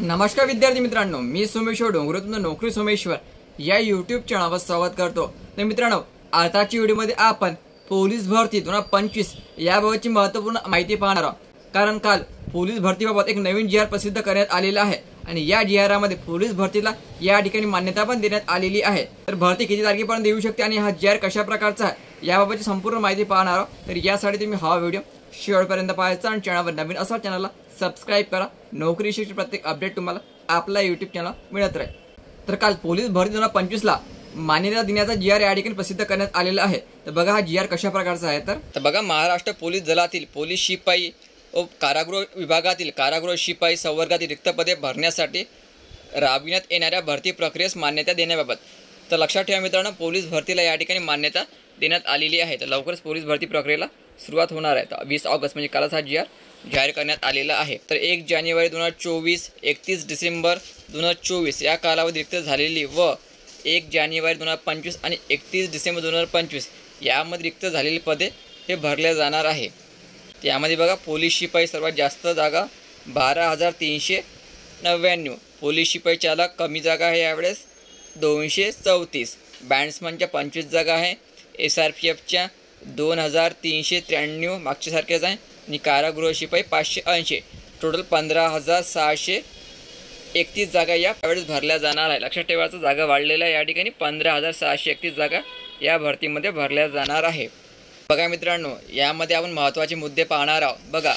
नमस्कार विद्यार्थी मित्रांनो, मी सोमेश्वर डोंगरेतून नोकरी सोमेश्वर या यूट्यूब चॅनलवर स्वागत करतो। तर मित्रांनो, आताच्या व्हिडिओमध्ये आपण पोलीस भरती 2025 याबाबतची महत्त्वपूर्ण माहिती पाहणार आहोत। कारण काल पोलीस भरतीबाबत एक नवीन जी आर प्रसिद्ध करण्यात आलेला आहे आणि या जी आरमध्ये पोलीस भरतीला या ठिकाणी मान्यता पण देण्यात आलेली आहे। तर भरती किती तारखेपर्यंत येऊ शकते आणि हा जी आर कशा प्रकारचा आहे याबाबतची संपूर्ण माहिती पाहणार आहोत। तर यासाठी तुम्ही हा व्हिडिओ शेवटपर्यंत पाहायचा आणि चॅनलवर नवीन असाल चॅनलला सबस्क्राइब करा। नोकरीविषयीची प्रत्येक अपडेट तुम्हाला आपला यूट्यूब चॅनल मिळत राहील। तर काल पोलीस भरती 2025 ला मान्यता देण्याचा जी आर या ठिकाणी प्रसिद्ध करण्यात आलेला आहे। तर बघा हा जी आर कशा प्रकारचा आहे। तर बघा, महाराष्ट्र पोलीस दलातील पोलीस शिपाई व कारागृह विभागातील कारागृह शिपाई संवर्गातील रिक्त पदे भरण्यासाठी राबविण्यात येणाऱ्या भरती प्रक्रियेस मान्यता देण्याबाबत। तर लक्षात ठेवा मित्रांनो, पोलीस भरतीला या ठिकाणी मान्यता देण्यात आलेली आहे। तर लवकरच पोलीस भरती प्रक्रियेला सुरुवात होणार आहे। तर 20 ऑगस्ट म्हणजे कालच हा जी आर जाहीर करण्यात आलेला आहे। तर 1 जानेवारी 2024, 31 डिसेंबर 2024 या कालावधी रिक्त झालेली व 1 जानेवारी 2025 आणि 31 डिसेंबर 2025 यामध्ये रिक्त झालेली पदे हे भरल्या जाणार आहे। त्यामध्ये बघा, पोलीस शिपाई सर्वात जास्त जागा 12,399, पोलीस शिपाई चालक कमी जागा आहे यावेळेस 234, बँड्समनच्या 25 जागा आहे, SRPFच्या 2,393 मागच्यासारखेच आहे आणि कारागृह शिपाई 580, टोटल 15,631 जागा यावेळेस भरल्या जाणार आहे। लक्षात ठेवायचं, जागा वाढलेल्या या ठिकाणी 15,631 जागा या भरतीमध्ये भरल्या जाणार आहे। बघा मित्रांनो, यामध्ये आपण महत्त्वाचे मुद्दे पाहणार आहोत। बघा,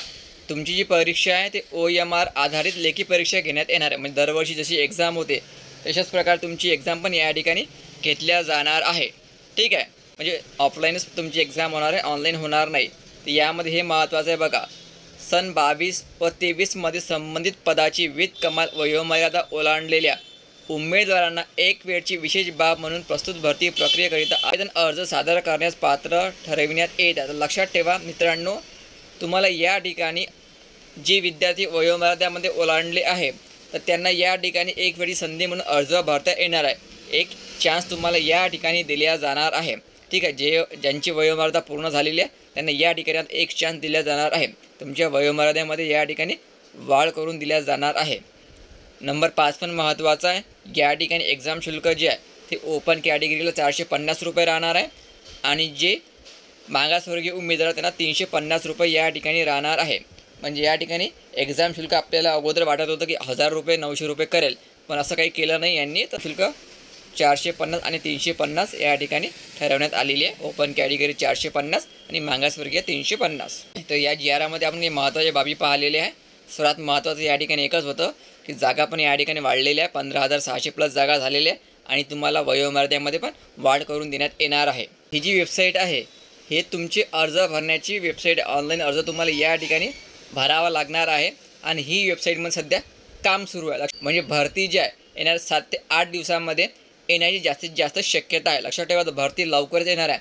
तुमची जी परीक्षा आहे ते OMR आधारित लेखी परीक्षा घेण्यात येणार आहे। म्हणजे दरवर्षी जशी एक्झाम होते तशाच प्रकारे तुमची एक्झाम पण या ठिकाणी घेतल्या जाणार आहे। ठीक आहे, म्हणजे ऑफलाईनच तुमची एक्झाम होणार आहे, ऑनलाईन होणार नाही। तर यामध्ये हे महत्त्वाचं आहे। बघा, सन 22 व 23 मध्ये संबंधित पदाची कमाल वयोमर्यादा ओलांडलेल्या उमेदवारांना एक वेळची विशेष बाब म्हणून प्रस्तुत भरती प्रक्रियेकरिता आवेदन अर्ज सादर करण्यास पात्र ठरविण्यात येत आहे। तर लक्षात ठेवा मित्रांनो, तुम्हाला या ठिकाणी जे विद्यार्थी वयोमर्यादेमध्ये ओलांडले आहे तर त्यांना या ठिकाणी एक वेळची संधी म्हणून अर्ज भरता येणार आहे। एक चान्स तुम्हाला या ठिकाणी दिला जाणार आहे। ठीक आहे, ज्यांची वयोमर्यादा पूर्ण झालेली आहे त्यांना या ठिकाणी एक चान्स दिला जाणार आहे। तुमच्या वयोमर्यादेमध्ये या ठिकाणी वाढ करून दिल्या जाणार आहे। नंबर 5 पण महत्त्वाचा आहे। या ठिकाणी एक्झाम शुल्क जे आहे ते ओपन कॅटेगरीला 450 रुपये राहणार आहे आणि जे मागासवर्गीय उमेदवार त्यांना 350 रुपये या ठिकाणी राहणार आहे। म्हणजे या ठिकाणी एक्झाम शुल्क आपल्याला अगोदर वाटत होतं की 1000 रुपये 900 रुपये करेल, पण असं काही केलं नाही यांनी। तर शुल्क 450 आणि 350 या ठिकाणी ठरवण्यात आलेली आहे। ओपन कॅटेगरी 450 आणि मागासवर्गीय 350। तर या जी आरमध्ये आपण महत्त्वाच्या बाबी पाहिलेल्या आहे। सर्वात महत्त्वाचं या ठिकाणी एकच होतं की जागा पण या ठिकाणी वाढलेल्या आहे, 15,600 प्लस जागा झालेल्या आहे आणि तुम्हाला वयोमर्यादेमध्ये पण वाढ करून देण्यात येणार आहे। ही जी वेबसाईट आहे हे तुमचे अर्ज भरण्याची वेबसाईट, ऑनलाईन अर्ज तुम्हाला या ठिकाणी भरावा लागणार आहे आणि ही वेबसाईटमध्ये सध्या काम सुरू आहे। म्हणजे भरती जी आहे येणार 7 ते 8 दिवसांमध्ये येण्याची जास्तीत जास्त शक्यता आहे। लक्षात ठेवा, भरती लवकरच येणार आहे।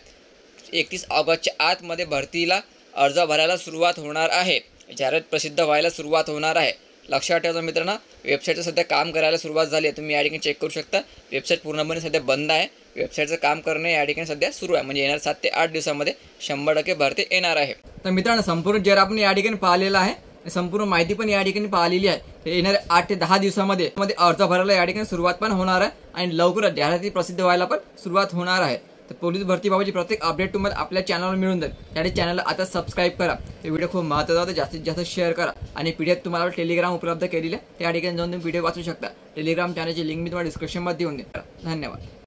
31 ऑगस्टच्या आतमध्ये भरतीला अर्ज भरायला सुरुवात होणार आहे, जाहिरात प्रसिद्ध व्हायला सुरुवात होणार आहे। लक्षात ठेवा मित्रांनो, वेबसाईटचं सध्या काम करायला सुरुवात झाली आहे। तुम्ही या ठिकाणी चेक करू शकता, वेबसाईट पूर्णपणे सध्या बंद आहे। वेबसाईटचं काम करणे या ठिकाणी सध्या सुरू आहे। म्हणजे येणार 7 ते 8 दिवसामध्ये 100% भरती येणार आहे। तर मित्रांनो, संपूर्ण जर आपण या ठिकाणी पाहिलेला आहे, संपूर्ण माहिती पण या ठिकाणी पाहिलेली आहे। तर येणाऱ्या 8 ते 10 दिवसामध्ये अर्ज भरायला या ठिकाणी सुरुवात पण होणार आहे आणि लवकरच जाहिराती प्रसिद्ध व्हायला पण सुरुवात होणार आहे। तर पोलीस भरतीबाबतची प्रत्येक अपडेट तुम्हाला आपल्या चॅनलवर मिळून जाईल। त्यासाठी चॅनलला आता सबस्क्राइब करा। हे व्हिडिओ खूप महत्त्वाचा होता, जास्तीत जास्त शेअर करा आणि PDF तुम्हाला टेलिग्राम उपलब्ध केलेली आहे, त्या ठिकाणी जाऊन तुम्ही PDF वाचू शकता। टेलिग्राम चॅनलची लिंक मी तुम्हाला डिस्क्रिप्शनमध्ये देऊन देईन। धन्यवाद।